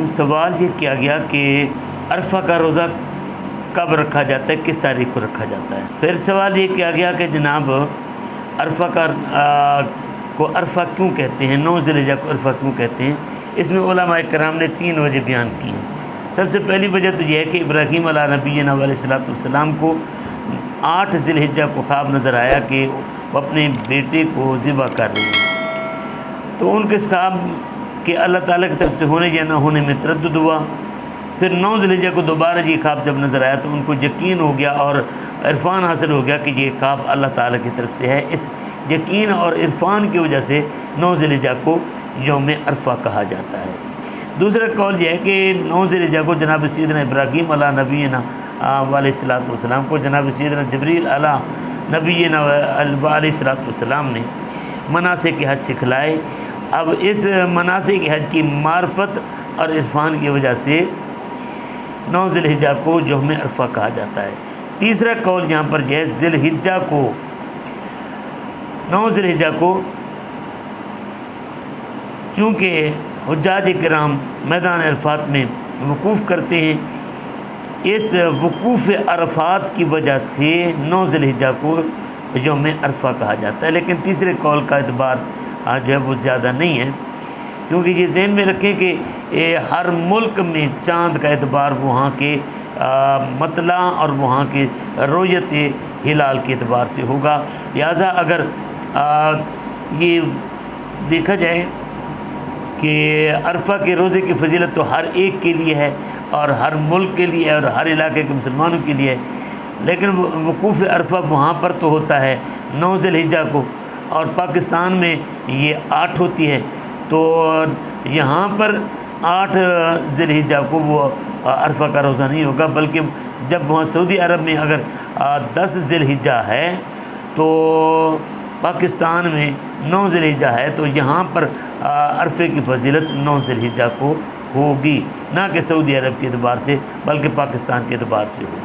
سوال یہ کیا گیا کہ عرفہ کا روزہ کب رکھا جاتا ہے، کس تاریخ کو رکھا جاتا ہے۔ پھر سوال یہ کیا گیا کہ جناب عرفہ کو عرفہ کیوں کہتے ہیں، 9 ذی الحجہ کو عرفہ کیوں کہتے ہیں۔ اس میں علماء کرام نے 3 وجہ بیان کی ہیں۔ سب سے پہلی وجہ تو یہ ہے کہ ابراہیم علیہ نبینا علیہ الصلوۃ والسلام کو 8 ذی الحجہ کو خواب نظر آیا کہ وہ اپنے بیٹے کو ذبح کر رہے ہیں، تو ان کے اس خواب کہ اللہ تعالیٰ کی طرف سے ہونے یا نہ ہونے میں تردد ہوا۔ پھر 9 ذی الحجہ کو دوبارہ یہ خواب جب نظر آیا تو ان کو یقین ہو گیا اور عرفان حاصل ہو گیا کہ یہ خواب اللہ تعالیٰ کی طرف سے ہے۔ اس یقین اور عرفان کی وجہ سے 9 ذی الحجہ کو یوم عرفہ کہا جاتا ہے۔ دوسرا قول یہ ہے کہ 9 ذی الحجہ کو جناب سیدنا ابراہیم علیہ نبینا علیہ الصلوۃ والسلام کو جناب سیدنا جبریل علیہ نبینا علیہ الصلوۃ والسلام نے مناسک حج سکھلائے۔ اب اس مناسک حج کی معرفت اور عرفان کی وجہ سے 9 ذی الحجہ کو یوم عرفہ کہا جاتا ہے۔ تیسرا قول یہاں پر یہ ہے 9 ذی الحجہ کو چونکہ حجاج کرام میدان عرفات میں وقوف کرتے ہیں، اس وقوف عرفات کی وجہ سے 9 ذی الحجہ کو یوم عرفہ کہا جاتا ہے۔ لیکن تیسرے قول کا اعتبار جو ہے وہ زیادہ نہیں ہے، کیونکہ یہ ذہن میں رکھیں کہ ہر ملک میں چاند کا اعتبار وہاں کے مطلع اور وہاں کے رؤیت ہلال کے اعتبار سے ہوگا۔ لہٰذا اگر یہ دیکھا جائے کہ عرفہ کے روزے کی فضیلت تو ہر ایک کے لیے ہے اور ہر ملک کے لیے اور ہر علاقے کے مسلمانوں کے لیے ہے، لیکن وقوف عرفہ وہاں پر تو ہوتا ہے 9 ذی الحجہ کو، اور پاکستان میں یہ 8 ہوتی ہے، تو یہاں پر 8 ذی الحجہ کو وہ عرفہ کا روزہ نہیں ہوگا، بلکہ جب وہاں سعودی عرب میں اگر 10 ذی الحجہ ہے تو پاکستان میں 9 ذی الحجہ ہے، تو یہاں پر عرفے کی فضیلت 9 ذی الحجہ کو ہوگی، نہ کہ سعودی عرب کے اعتبار سے بلکہ پاکستان کے اعتبار سے ہوگی۔